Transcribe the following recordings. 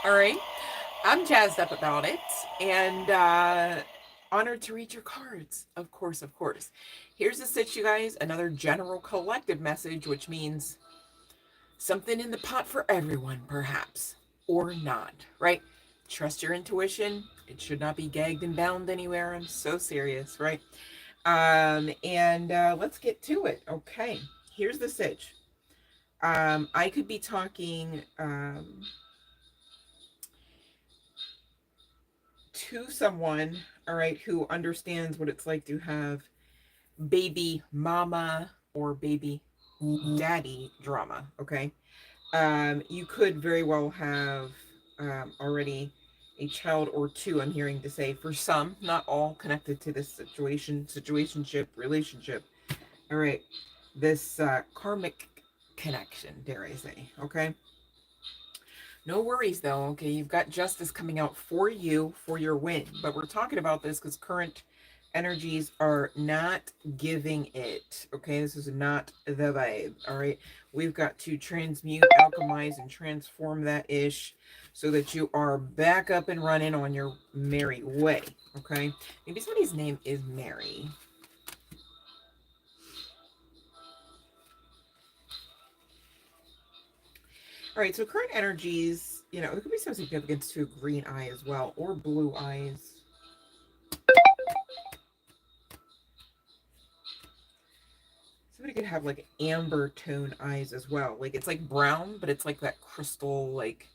All right. I'm jazzed up about it and honored to read your cards. Of course, of course. Here's the sit, you guys. Another general collective message, which means something in the pot for everyone, perhaps, or not, right? Trust your intuition. It should not be gagged and bound anywhere. I'm so serious, right? And let's get to it. Okay. Here's the sitch. I could be talking to someone, all right, who understands what it's like to have baby mama or baby daddy drama, okay? You could very well have already a child or two, I'm hearing to say, for some, not all, connected to this situationship, relationship. All right, this karmic connection, dare I say, okay? No worries though, okay? You've got justice coming out for you for your win. But we're talking about this because current energies are not giving it, okay? This is not the vibe, all right? We've got to transmute, alchemize, and transform that ish so that you are back up and running on your merry way, okay? Maybe somebody's name is Mary. All right, so current energies, you know, there could be some significance to a green eye as well, or blue eyes. Somebody could have like amber tone eyes as well. Like it's like brown, but it's like that crystal, like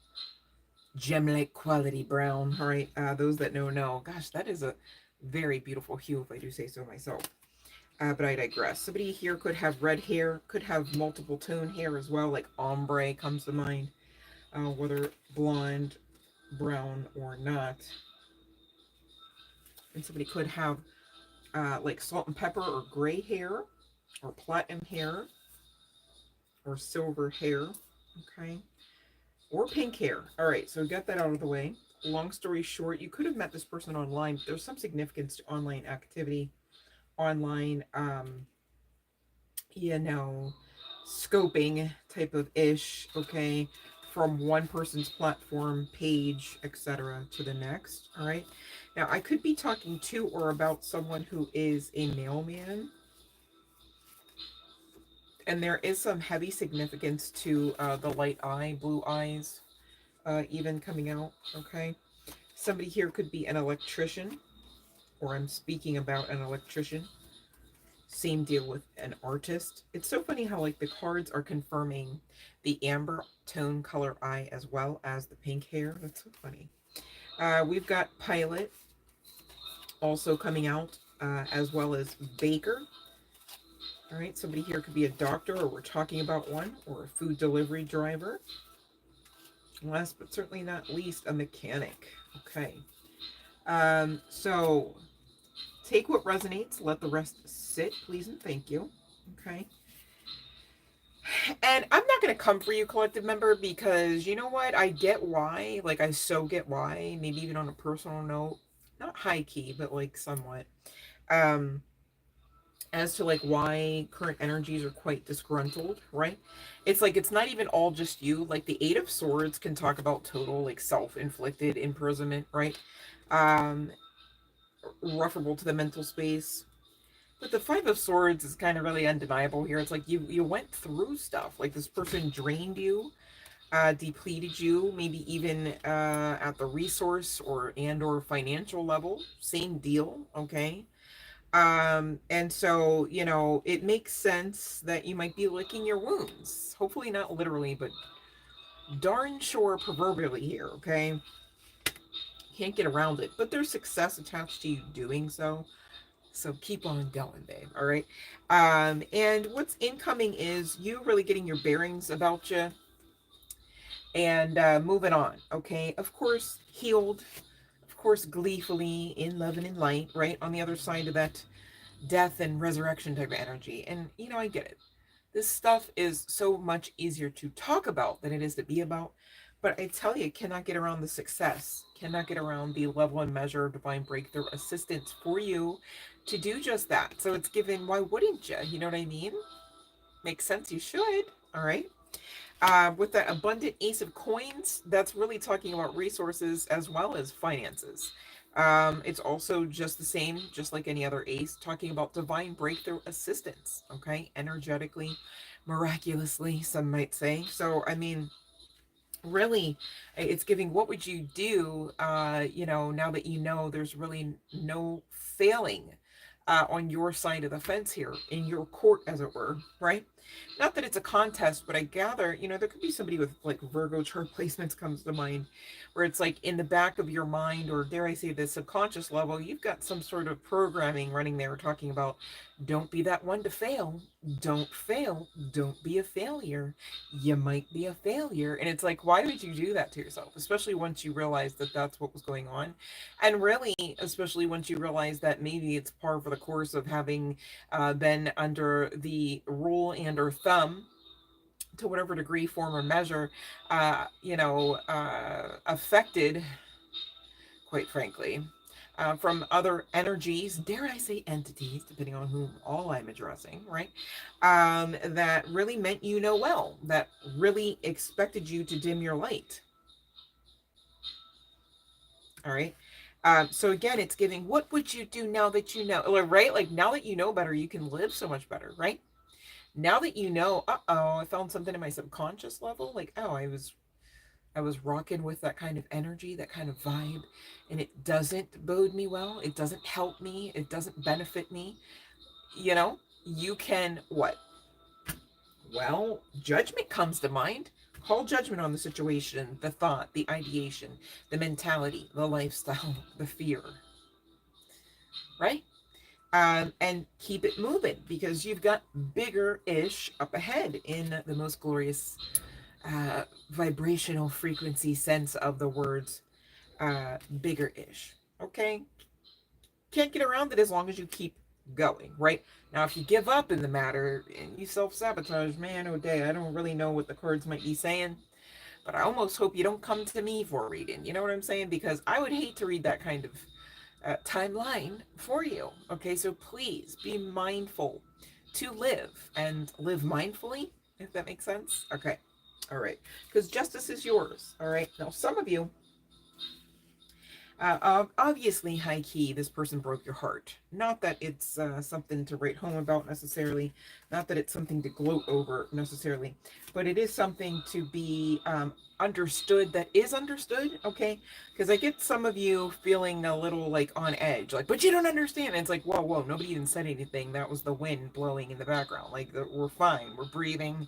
gem-like quality brown. All right, those that know. Gosh, that is a very beautiful hue, if I do say so myself. But I digress. Somebody here could have red hair, could have multiple tone hair as well, like ombre comes to mind, whether blonde, brown, or not. And somebody could have like salt and pepper or gray hair, or platinum hair, or silver hair. Okay. Or pink hair. All right, so we got that out of the way. Long story short, you could have met this person online. There's some significance to online activity, online, you know, scoping type of ish, okay, from one person's platform, page, etc., to the next. All right. Now, I could be talking to or about someone who is a mailman, and there is some heavy significance to the light eye, blue eyes, even coming out, okay? Somebody here could be an electrician, or I'm speaking about an electrician. Same deal with an artist. It's so funny how like the cards are confirming the amber tone color eye as well as the pink hair. That's so funny. We've got pilot also coming out, as well as baker. All right, somebody here could be a doctor, or we're talking about one, or a food delivery driver. Last but certainly not least, a mechanic. Okay. So take what resonates, let the rest sit, please and thank you. Okay. And I'm not gonna come for you, collective member, because you know what? I get why. Like I so get why. Maybe even on a personal note, not high key, but like somewhat. Um, as to like why current energies are quite disgruntled, right? It's like it's not even all just you. Like the Eight of Swords can talk about total like self-inflicted imprisonment, right? Um, referable to the mental space. But the Five of Swords is kind of really undeniable here. It's like you went through stuff. Like this person drained you, depleted you, maybe even at the resource or financial level. Same deal, okay? And so, you know, it makes sense that you might be licking your wounds. Hopefully not literally, but darn sure proverbially here, okay? Can't get around it. But there's success attached to you doing so. So keep on going, babe. All right. And what's incoming is you really getting your bearings about you and moving on. Okay. Of course, healed. Of course, gleefully in love and in light. Right on the other side of that death and resurrection type of energy. And you know, I get it. This stuff is so much easier to talk about than it is to be about. But I tell you, cannot get around the success, cannot get around the level and measure of divine breakthrough assistance for you to do just that. So it's given, why wouldn't you? You know what I mean? Makes sense, you should. All right. With that abundant ace of coins, that's really talking about resources as well as finances. It's also just the same, just like any other ace, talking about divine breakthrough assistance, okay? Energetically, miraculously, some might say. So, I mean, really, it's giving what would you do, now that you know there's really no failing on your side of the fence here, in your court, as it were, right? Not that it's a contest, but I gather, there could be somebody with like Virgo chart placements comes to mind, where it's like in the back of your mind, or dare I say the subconscious level, you've got some sort of programming running there talking about, don't be that one to fail. Don't fail. Don't be a failure. You might be a failure. And it's like, why would you do that to yourself? Especially once you realize that that's what was going on. And really, especially once you realize that maybe it's par for the course of having been under the rule and or thumb, to whatever degree, form, or measure, affected, quite frankly, from other energies, dare I say entities, depending on whom all I'm addressing, right? That really meant well, that really expected you to dim your light. All right. So again, it's giving, what would you do now that you know, right? Like now that you know better, you can live so much better, right? Now that you know, I found something in my subconscious level, like, I was rocking with that kind of energy, that kind of vibe, and it doesn't bode me well. It doesn't help me. It doesn't benefit me. You can what? Well, judgment comes to mind. Call judgment on the situation, the thought, the ideation, the mentality, the lifestyle, the fear, right? And keep it moving, because you've got bigger ish up ahead in the most glorious vibrational frequency sense of the words, bigger ish. Okay? Can't get around it as long as you keep going, right? Now, if you give up in the matter and you self sabotage, man, oh day, I don't really know what the cards might be saying, but I almost hope you don't come to me for reading. You know what I'm saying? Because I would hate to read that kind of timeline for you. Okay, so please be mindful to live, and live mindfully, if that makes sense. Okay, all right, because justice is yours. All right, now some of you, obviously, high key, this person broke your heart. Not that it's something to write home about necessarily, not that it's something to gloat over necessarily, but it is something to be understood, that is understood, okay? Because I get some of you feeling a little like on edge, like, but you don't understand. And it's like, whoa, whoa, nobody even said anything. That was the wind blowing in the background. Like, we're fine, we're breathing.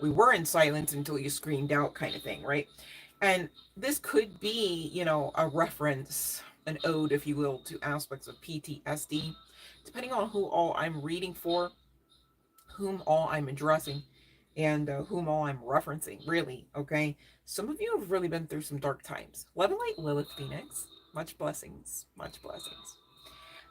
We were in silence until you screamed out, kind of thing, right? And this could be, a reference, an ode, if you will, to aspects of PTSD, depending on who all I'm reading for, whom all I'm addressing, and whom all I'm referencing, really, okay? Some of you have really been through some dark times. Love and light, Lilith Phoenix. Much blessings, much blessings.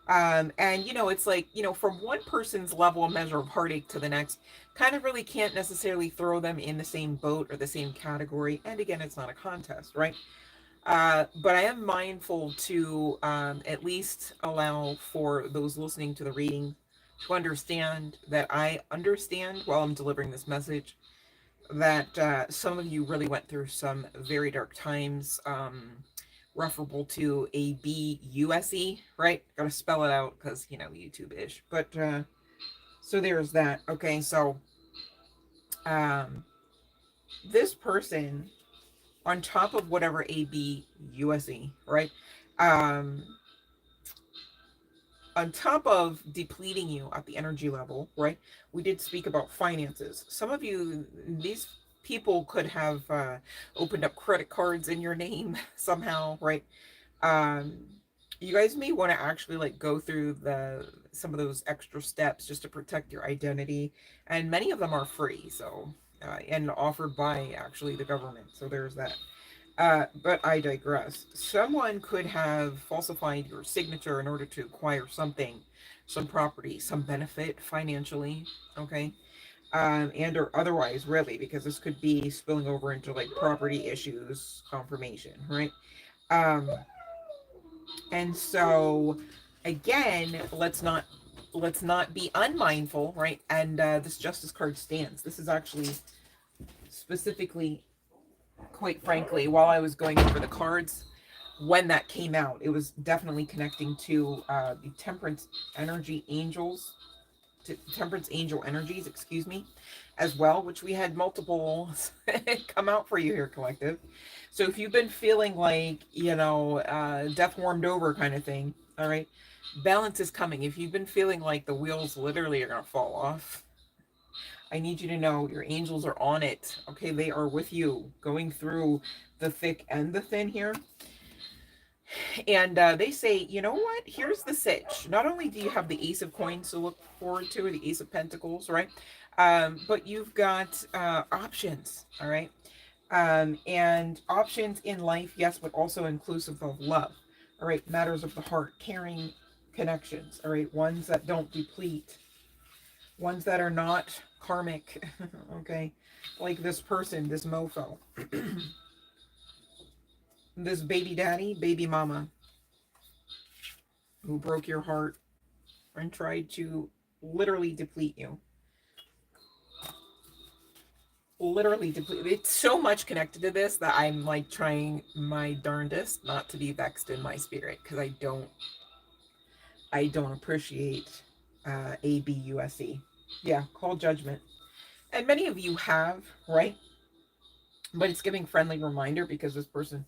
And it's like, from one person's level of measure of heartache to the next, kind of really can't necessarily throw them in the same boat or the same category. And again, it's not a contest, right? But I am mindful to at least allow for those listening to the reading to understand that I understand, while I'm delivering this message, that some of you really went through some very dark times, referable to ABUSE, right? Gotta spell it out because, YouTube-ish. But, so there's that. Okay, so, this person, on top of whatever ABUSE, right? On top of depleting you at the energy level, right? We did speak about finances. Some of you, these people could have opened up credit cards in your name somehow, right? um you guys may want to actually like go through some of those extra steps just to protect your identity, and many of them are free, so and offered by actually the government, so there's that. But I digress. Someone could have falsified your signature in order to acquire something, some property, some benefit financially, okay? And or otherwise, really, because this could be spilling over into like property issues, confirmation, right? um And so, again, let's not be unmindful, right? And this Justice card stands. This is actually specifically, quite frankly, while I was going over the cards, when that came out, it was definitely connecting to the temperance energy angels, to temperance angel energies, excuse me, as well, which we had multiple come out for you here, collective. So if you've been feeling like, death warmed over kind of thing, all right, balance is coming. If you've been feeling like the wheels literally are going to fall off, I need you to know your angels are on it. Okay, they are with you, going through the thick and the thin here. And they say, you know what? Here's the sitch. Not only do you have the Ace of Coins to look forward to, or the Ace of Pentacles, right? But you've got options, all right? And options in life, yes, but also inclusive of love, all right? Matters of the heart, caring connections, all right? Ones that don't deplete, ones that are not karmic, okay? Like this person, this mofo, this baby daddy, baby mama, who broke your heart and tried to literally deplete you. Literally deplete. It's so much connected to this that I'm like trying my darndest not to be vexed in my spirit, because I don't appreciate ABUSE. Yeah, call judgment. And many of you have, right? But it's giving friendly reminder, because this person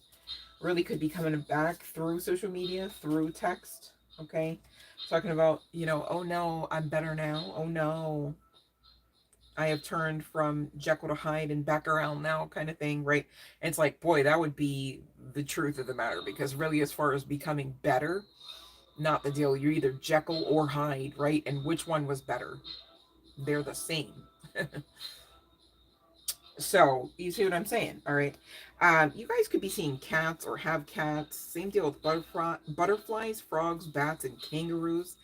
really could be coming back through social media, through text, okay? Talking about, oh no, I'm better now. Oh no, I have turned from Jekyll to Hyde and back around now, kind of thing, right? And it's like, boy, that would be the truth of the matter, because really, as far as becoming better, not the deal. You're either Jekyll or Hyde, right? And which one was better? They're the same. So, you see what I'm saying? All right. You guys could be seeing cats or have cats. Same deal with butterflies, frogs, bats, and kangaroos.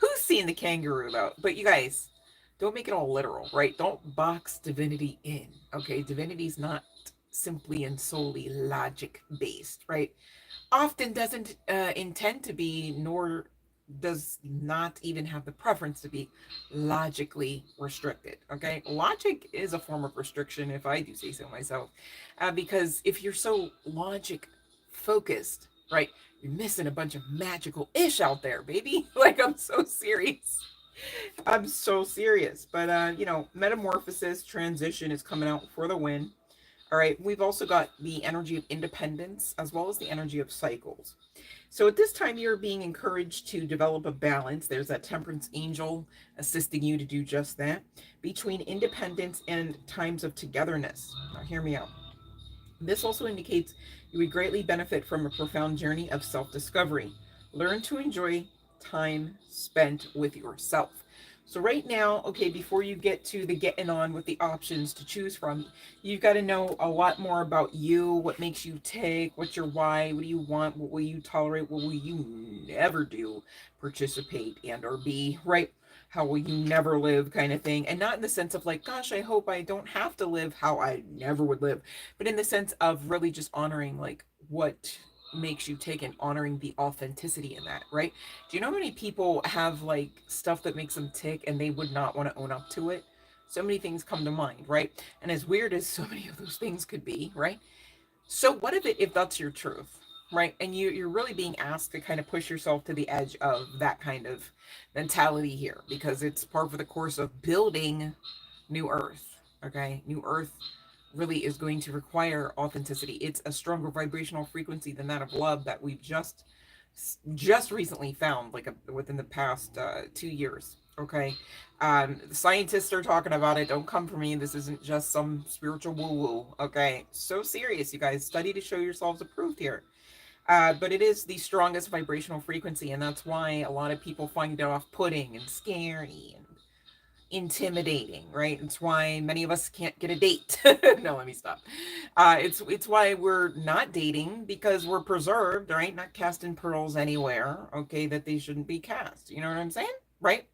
Who's seen the kangaroo, though? But you guys, don't make it all literal, right? Don't box divinity in, okay? Divinity's not simply and solely logic-based, right? Often doesn't intend to be, nor does not even have the preference to be logically restricted, okay? Logic is a form of restriction, if I do say so myself, because if you're so logic focused, right, you're missing a bunch of magical ish out there, baby. Like, I'm so serious. I'm so serious. But metamorphosis, transition is coming out for the win. All right, we've also got the energy of independence, as well as the energy of cycles. So at this time, you're being encouraged to develop a balance. There's that temperance angel assisting you to do just that, between independence and times of togetherness. Now, hear me out. This also indicates you would greatly benefit from a profound journey of self-discovery. Learn to enjoy time spent with yourself. So right now, okay, before you get to the getting on with the options to choose from, you've got to know a lot more about you, what makes you tick, what's your why, what do you want, what will you tolerate, what will you never do, participate and or be, right? How will you never live, kind of thing. And not in the sense of like, gosh, I hope I don't have to live how I never would live, but in the sense of really just honoring like what makes you tick and honoring the authenticity in that, right? Do you know how many people have like stuff that makes them tick and they would not want to own up to it? So many things come to mind, right? And as weird as so many of those things could be, right? So what if that's your truth, right? And you're really being asked to kind of push yourself to the edge of that kind of mentality here, because it's part of the course of building New Earth, okay? New Earth really is going to require authenticity. It's a stronger vibrational frequency than that of love that we've just recently found, like within the past 2 years. Okay, scientists are talking about it. Don't come for me. This isn't just some spiritual woo-woo. Okay, so serious, you guys. Study to show yourselves approved here. But it is the strongest vibrational frequency, and that's why a lot of people find it off-putting and scary and intimidating, right? It's why many of us can't get a date. No, let me stop. It's why we're not dating, because we're preserved, right? Not casting pearls anywhere, okay, that they shouldn't be cast. You know what I'm saying? Right?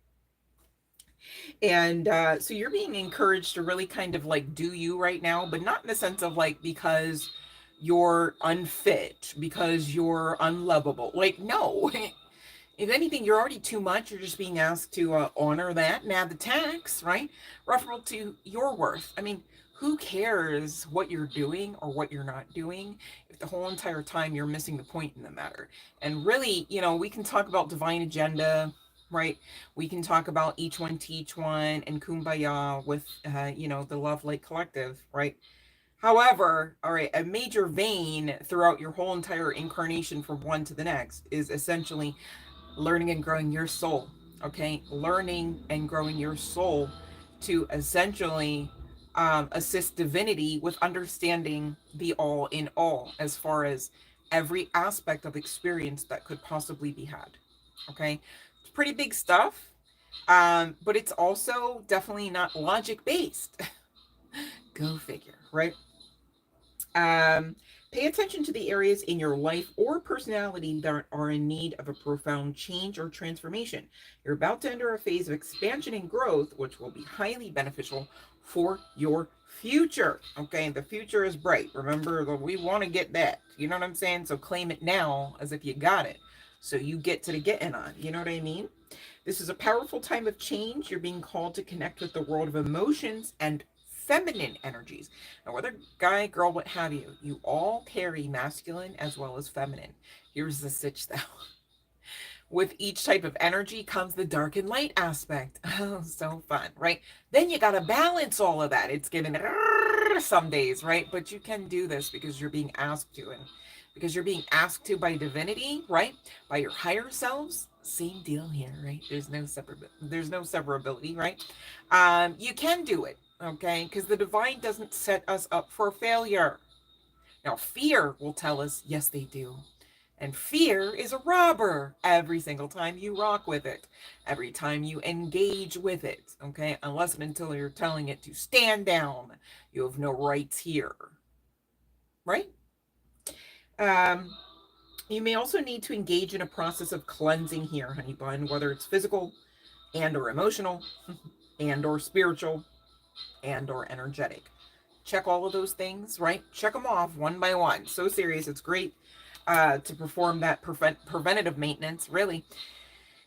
And so you're being encouraged to really kind of like do you right now, but not in the sense of like because you're unfit, because you're unlovable. Like, no. If anything, you're already too much. You're just being asked to honor that and add the tax, right? Referable to your worth. I mean, who cares what you're doing or what you're not doing if the whole entire time you're missing the point in the matter? And really, you know, we can talk about divine agenda, right? We can talk about each one teach one and kumbaya with, you know, the Love Light Collective, right? However, all right, a major vein throughout your whole entire incarnation from one to the next is essentially learning and growing your soul. Okay, learning and growing your soul to essentially assist divinity with understanding the all in all as far as every aspect of experience that could possibly be had. Okay, it's pretty big stuff, but it's also definitely not logic based. Go figure, right? Um, Pay attention to the areas in your life or personality that are in need of a profound change or transformation. You're about to enter a phase of expansion and growth, which will be highly beneficial for your future. Okay, the future is bright. Remember that we want to get that. You know what I'm saying? So claim it now as if you got it. So you get to the getting on. You know what I mean? This is a powerful time of change. You're being called to connect with the world of emotions and feminine energies. Now, whether guy, girl, what have you, you all carry masculine as well as feminine. Here's the stitch though. With each type of energy comes the dark and light aspect. Oh, so fun, right? Then you got to balance all of that. It's given some days, right? But you can do this because you're being asked to, and because you're being asked to by divinity, right? By your higher selves. Same deal here, right? There's no severability, right? You can do it, okay? Because the divine doesn't set us up for failure. Now, fear will tell us, yes, they do. And fear is a robber every single time you rock with it, every time you engage with it, okay? Unless and until you're telling it to stand down. You have no rights here, right? Um, you may also need to engage in a process of cleansing here, honey bun, whether it's physical and or emotional and or spiritual and or energetic. Check all of those things, right? Check them off one by one. So serious. It's great to perform that preventative maintenance, really.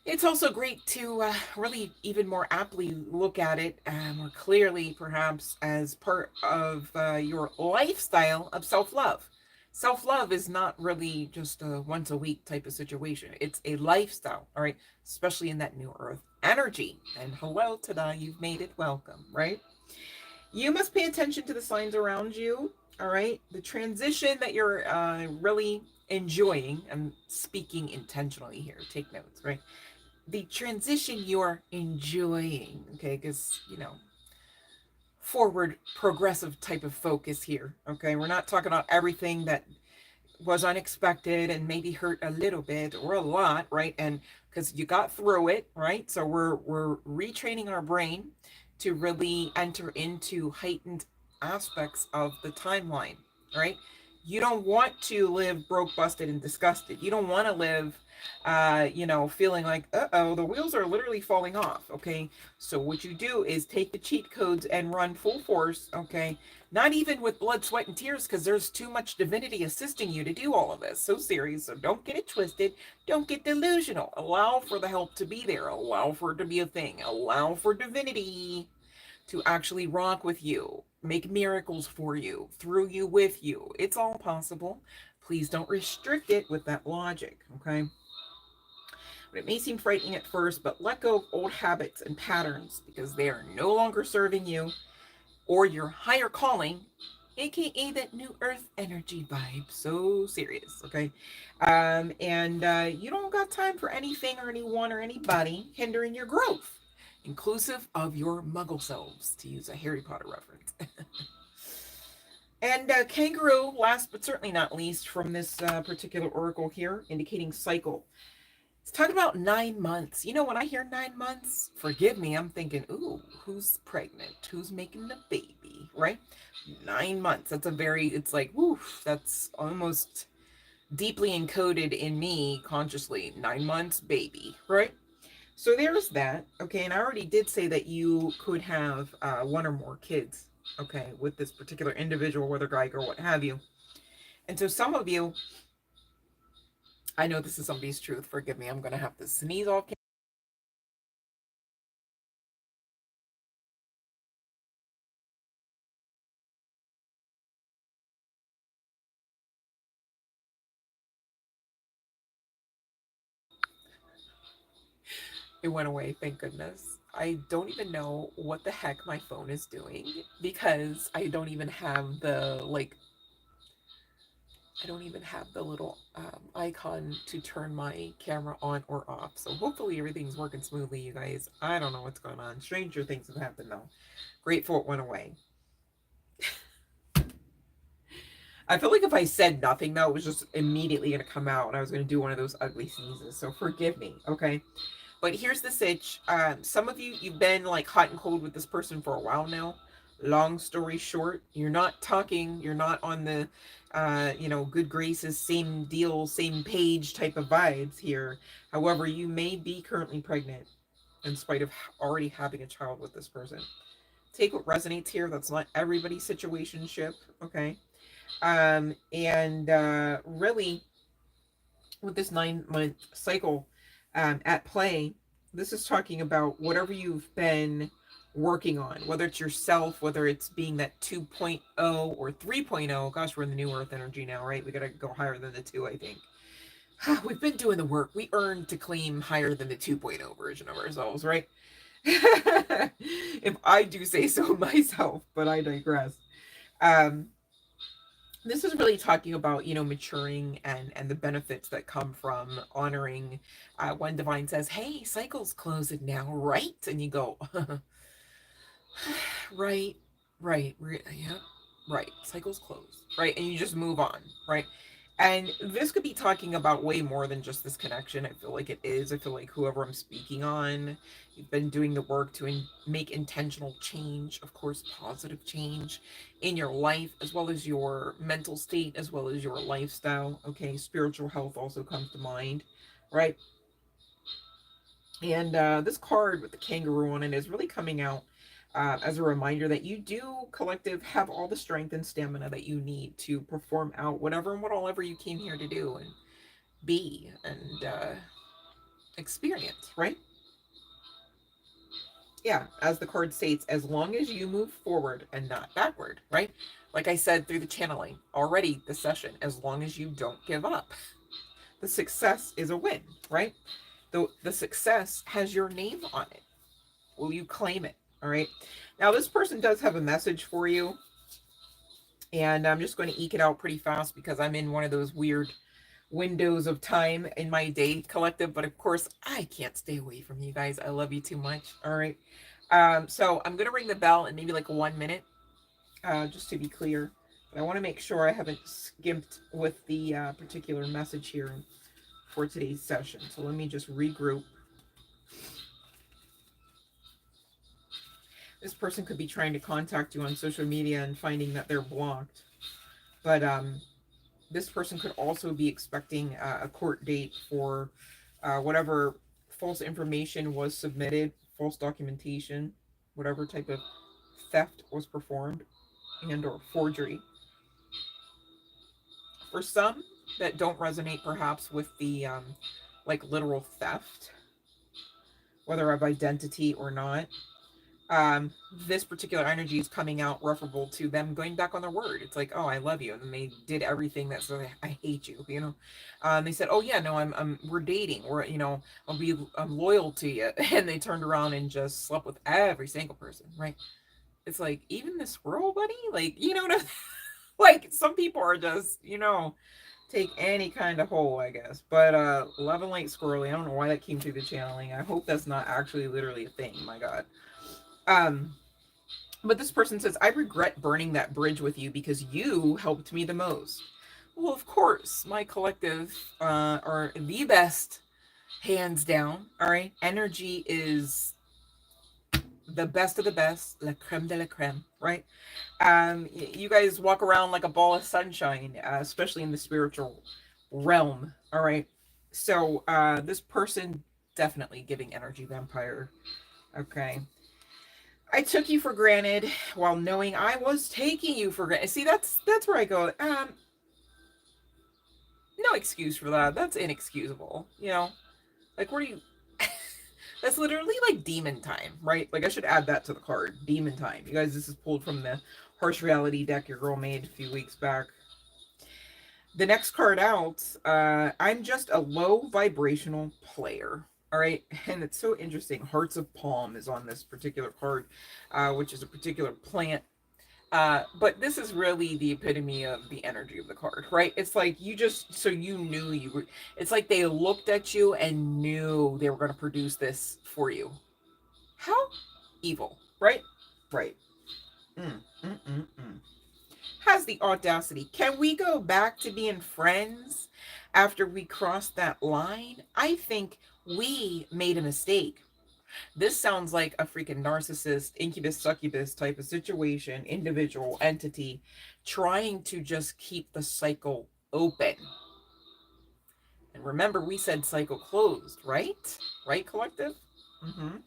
It's also great to really even more aptly look at it more clearly, perhaps, as part of your lifestyle of self love. Self love is not really just a once a week type of situation, it's a lifestyle, all right? Especially in that new earth energy. And hello, Tada, you've made it. Welcome, right? You must pay attention to the signs around you, all right? The transition that you're really enjoying, I'm speaking intentionally here, take notes, right? The transition you're enjoying, okay? Because, you know, forward progressive type of focus here, okay? We're not talking about everything that was unexpected and maybe hurt a little bit or a lot, right? And because you got through it, right? So we're retraining our brain to really enter into heightened aspects of the timeline, right? You don't want to live broke, busted, and disgusted. You don't want to live, you know, feeling like, uh-oh, the wheels are literally falling off, okay? So what you do is take the cheat codes and run full force, okay? Not even with blood, sweat, and tears, because there's too much divinity assisting you to do all of this. So serious. So don't get it twisted. Don't get delusional. Allow for the help to be there. Allow for it to be a thing. Allow for divinity to actually rock with you, make miracles for you, through you, with you. It's all possible. Please don't restrict it with that logic, okay? But it may seem frightening at first, but let go of old habits and patterns because they are no longer serving you or your higher calling, aka that new earth energy vibe. So serious, okay? And you don't got time for anything or anyone or anybody hindering your growth, inclusive of your muggle selves, to use a Harry Potter reference. And kangaroo, last but certainly not least, from this particular oracle here, indicating cycle. It's talking about 9 months. You know, when I hear 9 months, forgive me, I'm thinking, ooh, who's pregnant? Who's making the baby, right? 9 months. That's a very, it's like, woof, that's almost deeply encoded in me consciously. 9 months, baby, right? So there's that. Okay, and I already did say that you could have one or more kids, okay, with this particular individual, whether guy, girl, what have you. And so some of you, I know this is somebody's truth. Forgive me, I'm going to have to sneeze off It went away, thank goodness. I don't even know what the heck my phone is doing because I don't even have the, like, I don't even have the little icon to turn my camera on or off. So hopefully everything's working smoothly, you guys. I don't know what's going on. Stranger things have happened, though. Grateful it went away. I feel like if I said nothing, though, it was just immediately going to come out and I was going to do one of those ugly sneezes. So forgive me, okay? But here's the sitch. Some of you, you've been like hot and cold with this person for a while now. Long story short, you're not talking, you're not on the, you know, good graces, same deal, same page type of vibes here. However, you may be currently pregnant in spite of already having a child with this person. Take what resonates here. That's not everybody's situationship, okay? And really, with this 9-month cycle at play, this is talking about whatever you've been working on, whether it's yourself, whether it's being that 2.0 or 3.0. Gosh, we're in the new earth energy now, right? We got to go higher than the 2, I think. We've been doing the work. We earned to claim higher than the 2.0 version of ourselves, right? If I do say so myself, but I digress. This is really talking about, you know, maturing and the benefits that come from honoring when divine says, hey, cycle's closing now, right? And you go, right, yeah, right, cycle's closed, right? And you just move on, right? And this could be talking about way more than just this connection. I feel like it is. I feel like whoever I'm speaking on, you've been doing the work to make intentional change, of course, positive change in your life, as well as your mental state, as well as your lifestyle. Okay, spiritual health also comes to mind, right? And this card with the kangaroo on it is really coming out as a reminder that you do, collective, have all the strength and stamina that you need to perform out whatever and whatever you came here to do and be and experience, right? Yeah, as the card states, as long as you move forward and not backward, right? Like I said through the channeling already, the session, as long as you don't give up, the success is a win, right? The success has your name on it. Will you claim it? All right. Now, this person does have a message for you. And I'm just going to eke it out pretty fast because I'm in one of those weird windows of time in my day, collective. But of course, I can't stay away from you guys. I love you too much. All right. So I'm going to ring the bell in maybe like 1 minute, just to be clear. But I want to make sure I haven't skimped with the particular message here for today's session. So let me just regroup. This person could be trying to contact you on social media and finding that they're blocked. But this person could also be expecting a court date for whatever false information was submitted, false documentation, whatever type of theft was performed, and or forgery. For some that don't resonate perhaps with the like literal theft, whether of identity or not, this particular energy is coming out referable to them going back on their word. It's like, oh, I love you, and then they did everything that said, I hate you, you know. They said, oh yeah, no, we're dating, we're, you know, I'm loyal to you, and they turned around and just slept with every single person, right? It's like, even the squirrel buddy, like, you know, like some people are just, you know, take any kind of hole, I guess. But love and light squirrely, I don't know why that came through the channeling. I hope that's not actually literally a thing. My God. But this person says, I regret burning that bridge with you because you helped me the most. Well, of course, my collective are the best, hands down. All right. Energy is the best of the best, la creme de la creme, right? You guys walk around like a ball of sunshine, especially in the spiritual realm. All right. So this person definitely giving energy vampire. Okay. I took you for granted while knowing I was taking you for granted. See, that's where I go. No excuse for that. That's inexcusable. You know, like, what are you? That's literally like demon time, right? Like, I should add that to the card. Demon time. You guys, this is pulled from the Harsh Reality deck your girl made a few weeks back. The next card out, I'm just a low vibrational player. All right, and it's so interesting. Hearts of Palm is on this particular card, which is a particular plant. But this is really the epitome of the energy of the card, right? It's like you just, so you knew you were, it's like they looked at you and knew they were going to produce this for you. How evil, right? Right. Mm, mm, mm, mm. Has the audacity. Can we go back to being friends after we crossed that line? I think we made a mistake. This sounds like a freaking narcissist, incubus, succubus type of situation, individual, entity, trying to just keep the cycle open. And remember, we said cycle closed, right? Right, collective? Mm-hmm.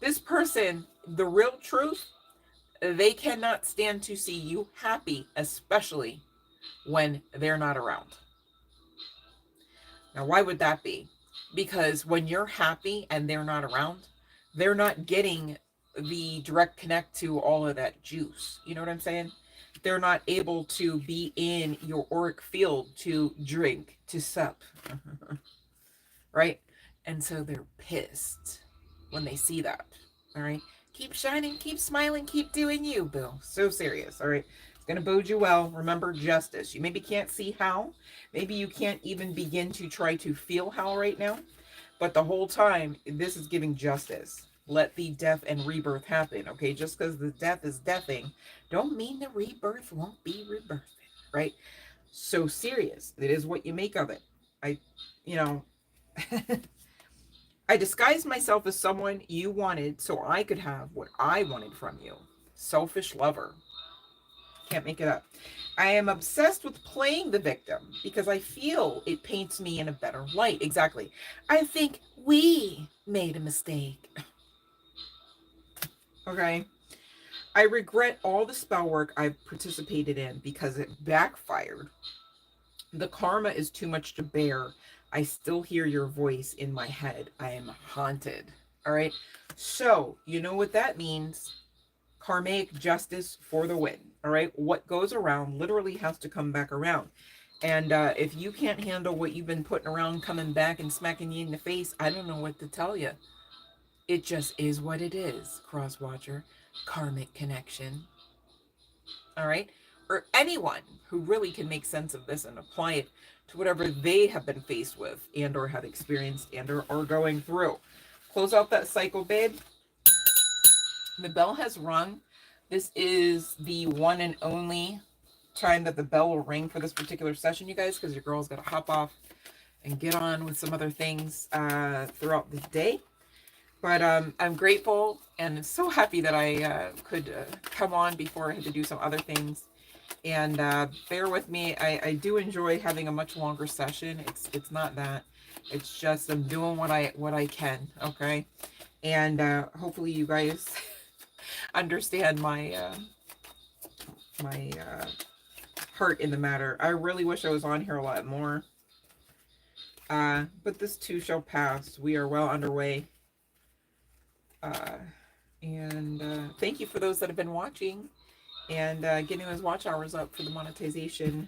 This person, the real truth, they cannot stand to see you happy, especially when they're not around. Now, why would that be? Because when you're happy and they're not around, they're not getting the direct connect to all of that juice. You know what I'm saying? They're not able to be in your auric field to drink, to sup. Right? And so they're pissed when they see that. All right? Keep shining, keep smiling, keep doing you, boo. So serious. All right? It's going to bode you well. Remember justice. You maybe can't see how. Maybe you can't even begin to try to feel how right now. But the whole time, this is giving justice. Let the death and rebirth happen. Okay? Just because the death is deathing, don't mean the rebirth won't be rebirthing. Right? So serious. It is what you make of it. You know, I disguised myself as someone you wanted so I could have what I wanted from you. Selfish lover. Can't make it up. I am obsessed with playing the victim because I feel it paints me in a better light. Exactly. I think we made a mistake. Okay. I regret all the spell work I've participated in because it backfired. The karma is too much to bear. I still hear your voice in my head. I am haunted. All right. So, you know what that means? Karmic justice for the win. All right. What goes around literally has to come back around. And if you can't handle what you've been putting around coming back and smacking you in the face, I don't know what to tell you. It just is what it is, Crosswatcher. Karmic connection. All right. Or anyone who really can make sense of this and apply it to whatever they have been faced with and or have experienced and or are going through. Close out that cycle, babe. The bell has rung. This is the one and only time that the bell will ring for this particular session, you guys, because your girl's got to hop off and get on with some other things throughout the day. But I'm grateful and so happy that I could come on before I had to do some other things. And bear with me. I do enjoy having a much longer session. It's not that. It's just I'm doing what I can. Okay. And hopefully you guys understand my my heart in the matter. I really wish I was on here a lot more. But this too shall pass. We are well underway. And thank you for those that have been watching and getting those watch hours up for the monetization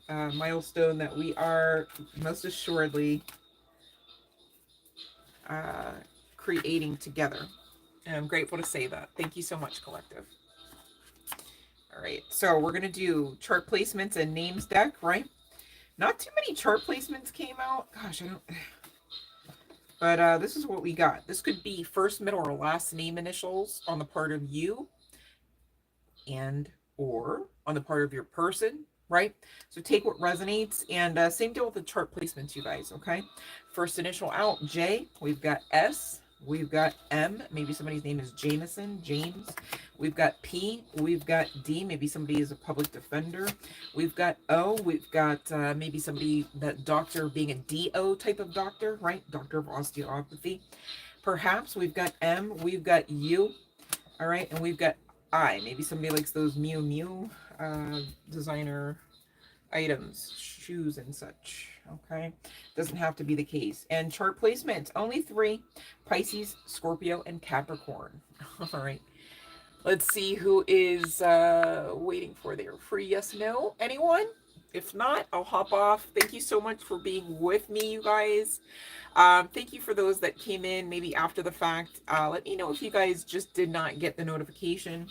milestone that we are most assuredly creating together. And I'm grateful to say that. Thank you so much, collective. All right, so we're going to do chart placements and names deck, right? Not too many chart placements came out. Gosh, I don't... But this is what we got. This could be first, middle, or last name initials on the part of you and or on the part of your person, right? So take what resonates. And same deal with the chart placements, you guys, okay? First initial out, J. We've got S. We've got M. Maybe somebody's name is Jameson, James. We've got P. We've got D. Maybe somebody is a public defender. We've got O. We've got maybe somebody, that doctor being a DO type of doctor, right? Doctor of osteopathy. Perhaps we've got M. We've got U. All right. And we've got I. Maybe somebody likes those Miu Miu designer items, shoes and such. Okay, doesn't have to be the case. And chart placement, only 3: Pisces, Scorpio, and Capricorn. All right, let's see who is waiting for their free yes no. Anyone? If not, I'll hop off. Thank you so much for being with me, you guys. Thank you for those that came in maybe after the fact. Let me know if you guys just did not get the notification.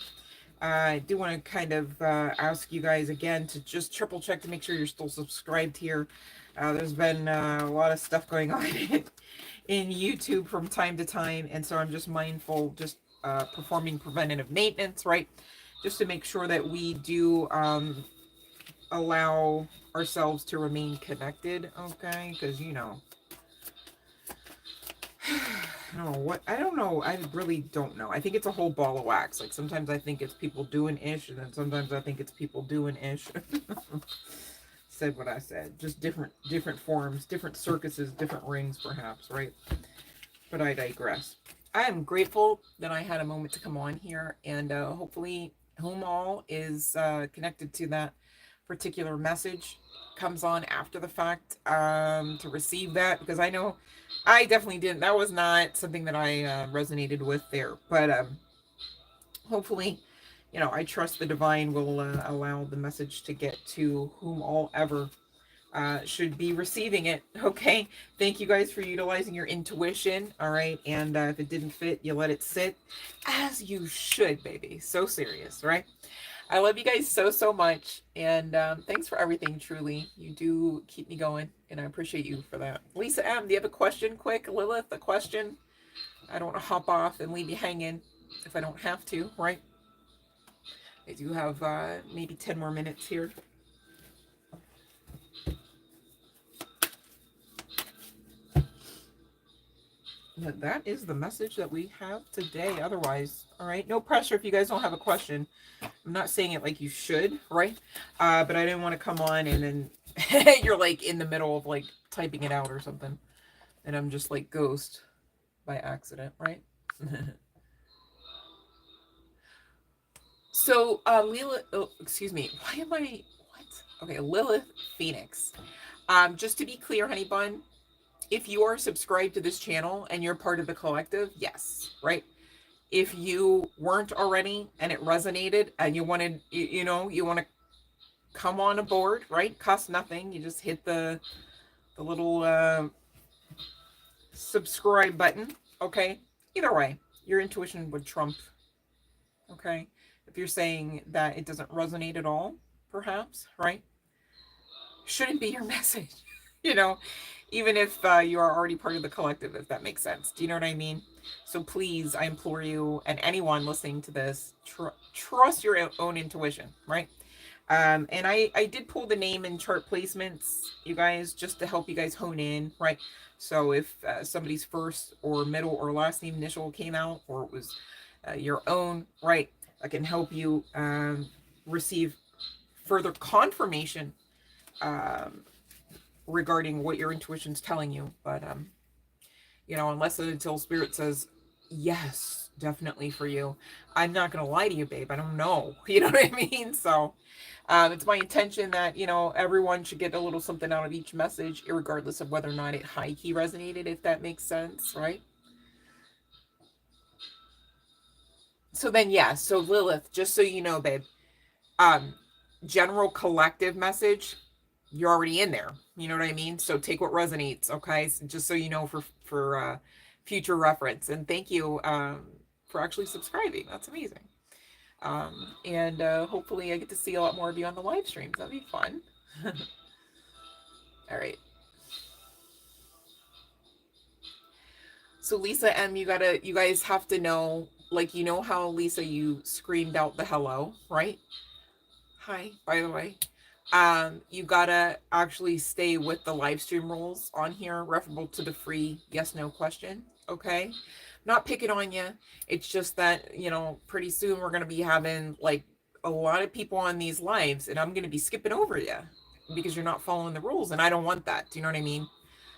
I do want to kind of ask you guys again to just triple check to make sure you're still subscribed here. There's been a lot of stuff going on in YouTube from time to time, and so I'm just mindful, just performing preventative maintenance, right? Just to make sure that we do allow ourselves to remain connected, okay? Because, you know, I don't know. I really don't know. I think it's a whole ball of wax. Like, sometimes I think it's people doing ish, and then sometimes I think it's people doing ish. Said what I said. Just different forms, different circuses, different rings, perhaps, right? But I digress. I am grateful that I had a moment to come on here, and hopefully whom all is connected to that particular message comes on after the fact to receive that, because I know I definitely didn't. That was not something that I resonated with there, but hopefully, you know, I trust the divine will allow the message to get to whom all ever should be receiving it. Okay, thank you guys for utilizing your intuition. All right, and if it didn't fit, you let it sit, as you should, baby. So serious, right? I love you guys so much, and thanks for everything. Truly, you do keep me going, and I appreciate you for that. Lisa M, do you have a question? Quick, Lilith, a question. I don't want to hop off and leave you hanging if I don't have to, right? I do have maybe 10 more minutes here. But that is the message that we have today. Otherwise, all right, no pressure if you guys don't have a question. I'm not saying it like you should, right? But I didn't want to come on and then you're like in the middle of like typing it out or something, and I'm just like ghost by accident, right? So Lilith, oh, excuse me, why am I what? Okay, Lilith Phoenix. Just to be clear, honey bun, if you are subscribed to this channel and you're part of the collective, yes, right? If you weren't already and it resonated and you wanted, you know, you want to come on aboard, right? Cost nothing. You just hit the little subscribe button, okay? Either way, your intuition would trump, okay? If you're saying that it doesn't resonate at all, perhaps, right? Shouldn't be your message, you know, even if you are already part of the collective, if that makes sense. Do you know what I mean? So please, I implore you and anyone listening to this, trust your own intuition, right? And I did pull the name and chart placements, you guys, just to help you guys hone in, right? So if somebody's first or middle or last name initial came out, or it was your own, right, I can help you receive further confirmation regarding what your intuition's telling you. But you know, unless and until spirit says yes, definitely for you, I'm not gonna lie to you, babe. I don't know. You know what I mean? So it's my intention that, you know, everyone should get a little something out of each message, regardless of whether or not it high key resonated, if that makes sense, right? So then, yeah, so Lilith, just so you know, babe, general collective message, you're already in there. You know what I mean? So take what resonates, okay? So just so you know, for future reference. And thank you for actually subscribing. That's amazing. And hopefully I get to see a lot more of you on the live streams. That'd be fun. All right. So Lisa M, you guys have to know, like, you know how, Lisa, you screamed out the hello, right? Hi, by the way. You gotta actually stay with the live stream rules on here, referable to the free yes no question, okay? Not picking on you. It's just that, you know, pretty soon we're gonna be having like a lot of people on these lives, and I'm gonna be skipping over you because you're not following the rules, and I don't want that. Do you know what I mean?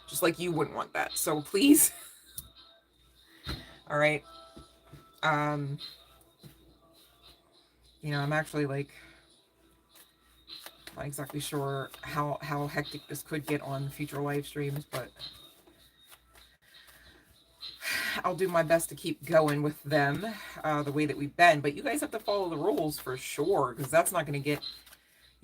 Just like you wouldn't want that. So please. All right. You know, I'm actually like not exactly sure how hectic this could get on future live streams, but I'll do my best to keep going with them the way that we've been. But you guys have to follow the rules for sure, because that's not going to get,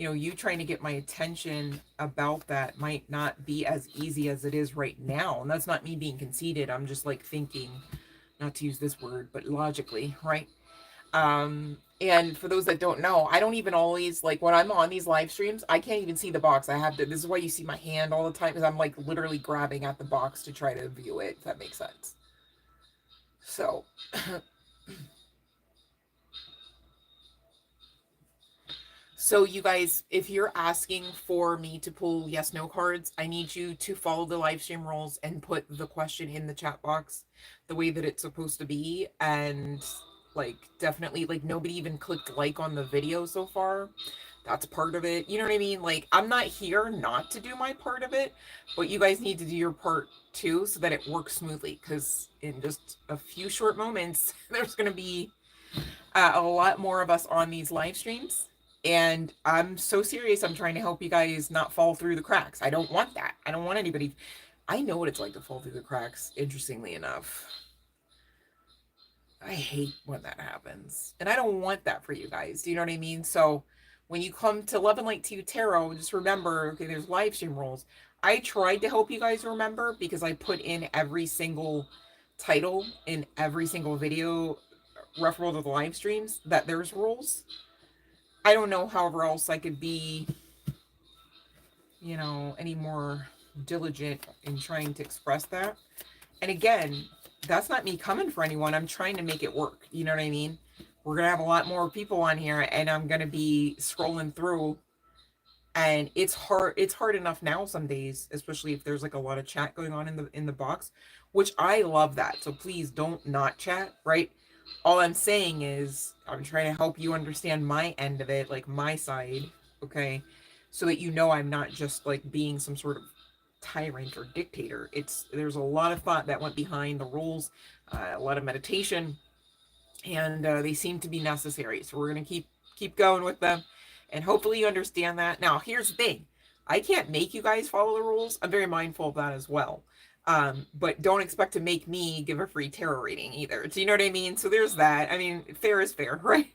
you know, you trying to get my attention about that might not be as easy as it is right now. And that's not me being conceited. I'm just like thinking, not to use this word, but logically, right? And for those that don't know, I don't even always, like, when I'm on these live streams, I can't even see the box. I have to, this is why you see my hand all the time, because I'm like literally grabbing at the box to try to view it, if that makes sense. So so you guys, if you're asking for me to pull yes no cards, I need you to follow the live stream rules and put the question in the chat box the way that it's supposed to be. And like, definitely, like, nobody even clicked like on the video so far. That's part of it. You know what I mean? Like, I'm not here not to do my part of it, but you guys need to do your part too, so that it works smoothly. Because in just a few short moments, there's going to be a lot more of us on these live streams. And I'm so serious. I'm trying to help you guys not fall through the cracks. I don't want that. I don't want anybody. I know what it's like to fall through the cracks, interestingly enough. I hate when that happens. And I don't want that for you guys. Do you know what I mean? So when you come to Love and Light to You Tarot, just remember, okay, there's live stream rules. I tried to help you guys remember because I put in every single title in every single video referral to the live streams that there's rules. I don't know, however else I could be, you know, any more diligent in trying to express that. And again, that's not me coming for anyone. I'm trying to make it work. You know what I mean? We're going to have a lot more people on here, and I'm going to be scrolling through, and it's hard enough now some days, especially if there's like a lot of chat going on in the box, which I love that. So please don't not chat, right? All I'm saying is I'm trying to help you understand my end of it, like my side, okay? So that you know I'm not just like being some sort of tyrant or dictator. There's a lot of thought that went behind the rules, a lot of meditation, and they seem to be necessary. So we're gonna keep going with them, and hopefully you understand that. Now, here's the thing: I can't make you guys follow the rules. I'm very mindful of that as well. But don't expect to make me give a free tarot reading either. Do you know what I mean? So there's that. I mean, fair is fair, right?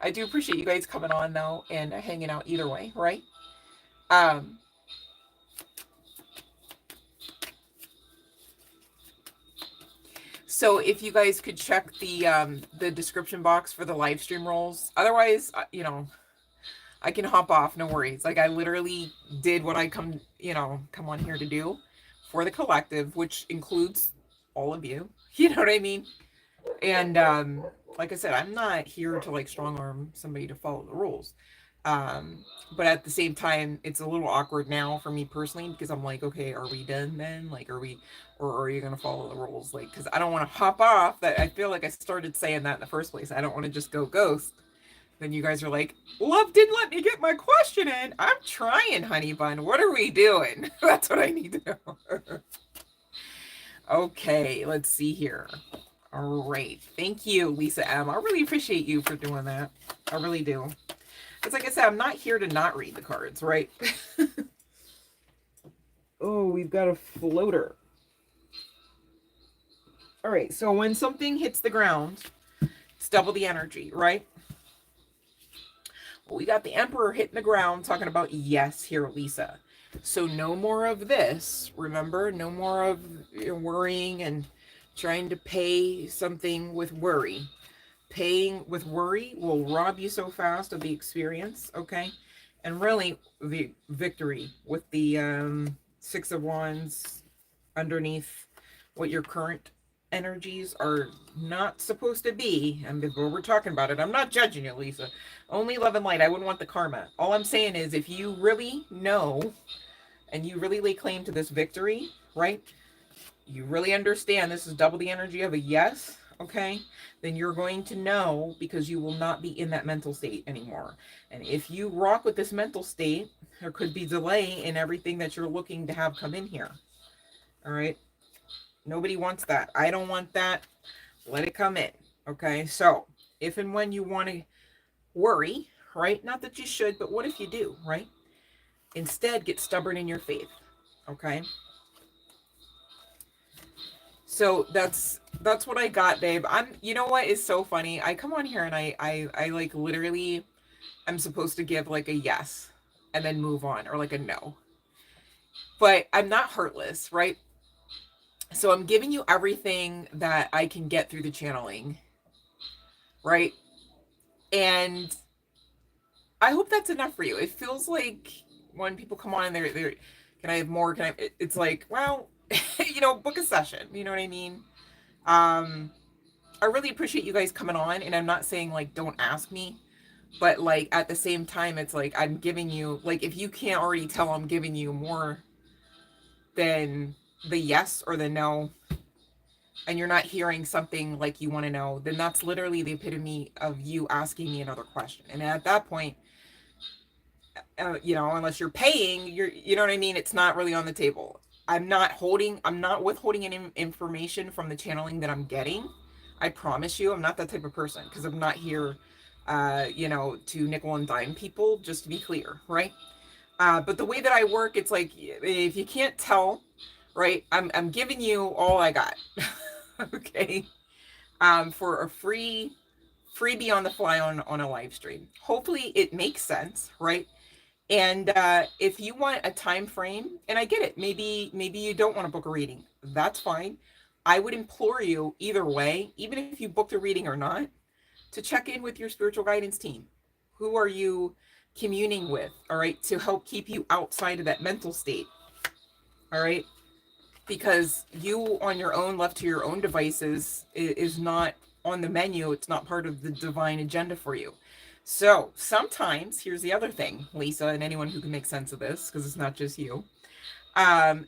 I do appreciate you guys coming on though and hanging out either way, right? So if you guys could check the description box for the live stream roles. Otherwise, you know, I can hop off, no worries. Like, I literally did what I come on here to do for the collective, which includes all of you. You know what I mean? And like I said, I'm not here to like strong arm somebody to follow the rules. But at the same time, it's a little awkward now for me personally, because I'm like, okay, are we done then? Like, are you gonna follow the rules? Like, because I don't want to hop off. That I feel like I started saying that in the first place. I don't want to just go ghost. Then you guys are like, Love didn't let me get my question in. I'm trying, honey bun. What are we doing? That's what I need to know. Okay, let's see here. All right. Thank you, Lisa M. I really appreciate you for doing that. I really do. It's like I said, I'm not here to not read the cards, right? Oh, we've got a floater. All right. So when something hits the ground, it's double the energy, right? Well, we got the Emperor hitting the ground talking about yes here, Lisa. So no more of this. Remember, no more of worrying and trying to pay something with worry. Paying with worry will rob you so fast of the experience, okay? And really, the victory with the Six of Wands underneath what your current energies are not supposed to be. And before we're talking about it, I'm not judging you, Lisa. Only love and light. I wouldn't want the karma. All I'm saying is, if you really know and you really lay claim to this victory, right? You really understand this is double the energy of a yes, okay? Then you're going to know, because you will not be in that mental state anymore. And if you rock with this mental state, there could be delay in everything that you're looking to have come in here. All right? Nobody wants that. I don't want that. Let it come in. Okay? So, if and when you want to worry, right? Not that you should, but what if you do, right? Instead, get stubborn in your faith. Okay? So that's what I got, babe. You know what is so funny? I come on here and I like literally I'm supposed to give like a yes and then move on, or like a no. But I'm not heartless, right? So I'm giving you everything that I can get through the channeling, right? And I hope that's enough for you. It feels like when people come on and they're can I have more? Can I? It's like, well, book a session. You know what I mean? Um, I really appreciate you guys coming on, and I'm not saying like don't ask me, but like at the same time, it's like I'm giving you, like, if you can't already tell I'm giving you more than the yes or the no, and you're not hearing something like you want to know, then that's literally the epitome of you asking me another question. And at that point, unless you're paying, you know what I mean? It's not really on the table. I'm not withholding any information from the channeling that I'm getting. I promise you, I'm not that type of person, because I'm not here, to nickel and dime people, just to be clear, right? But the way that I work, it's like, if you can't tell, right, I'm giving you all I got. Okay. For a freebie on the fly on a live stream. Hopefully it makes sense, right? And if you want a time frame, and I get it, maybe you don't want to book a reading. That's fine. I would implore you either way, even if you booked a reading or not, to check in with your spiritual guidance team. Who are you communing with, all right, to help keep you outside of that mental state, all right? Because you on your own, left to your own devices, is not on the menu. It's not part of the divine agenda for you. So sometimes, here's the other thing, Lisa, and anyone who can make sense of this, because it's not just you.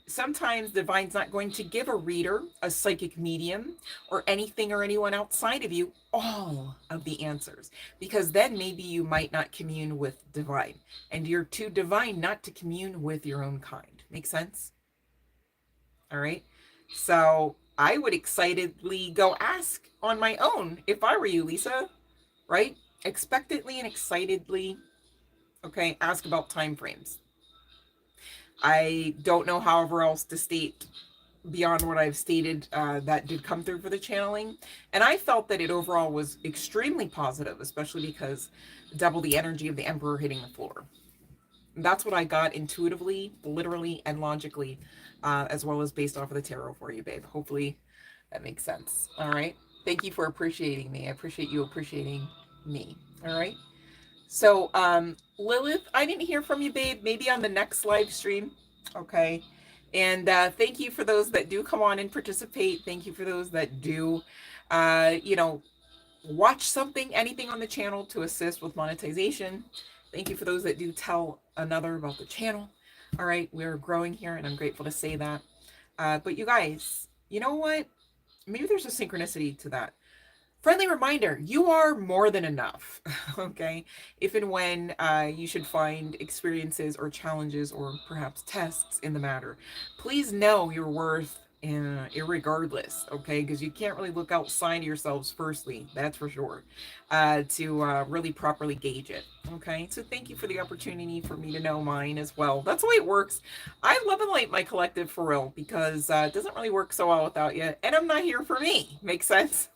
Sometimes divine's not going to give a reader, a psychic medium, or anything or anyone outside of you all of the answers, because then maybe you might not commune with divine, and you're too divine not to commune with your own kind. Make sense? All right. So I would excitedly go ask on my own if I were you, Lisa, right? Expectantly and excitedly, okay, ask about time frames. I don't know however else to state beyond what I've stated that did come through for the channeling. And I felt that it overall was extremely positive, especially because double the energy of the Emperor hitting the floor. That's what I got intuitively, literally, and logically, as well as based off of the tarot for you, babe. Hopefully that makes sense. All right. Thank you for appreciating me. I appreciate you appreciating me. All right. So, Lilith, I didn't hear from you, babe. Maybe on the next live stream. Okay. And thank you for those that do come on and participate. Thank you for those that do, watch something, anything on the channel to assist with monetization. Thank you for those that do tell another about the channel. All right, we're growing here, and I'm grateful to say that. But you guys, you know what? Maybe there's a synchronicity to that. Friendly reminder, you are more than enough, okay? If and when you should find experiences or challenges or perhaps tests in the matter, please know your worth irregardless, okay? Because you can't really look outside of yourselves firstly, that's for sure, to really properly gauge it, okay? So thank you for the opportunity for me to know mine as well. That's the way it works. I love and light my collective for real, because it doesn't really work so well without you, and I'm not here for me. Makes sense?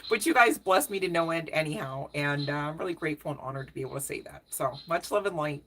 But you guys blessed me to no end anyhow, and I'm really grateful and honored to be able to say that. So much love and light.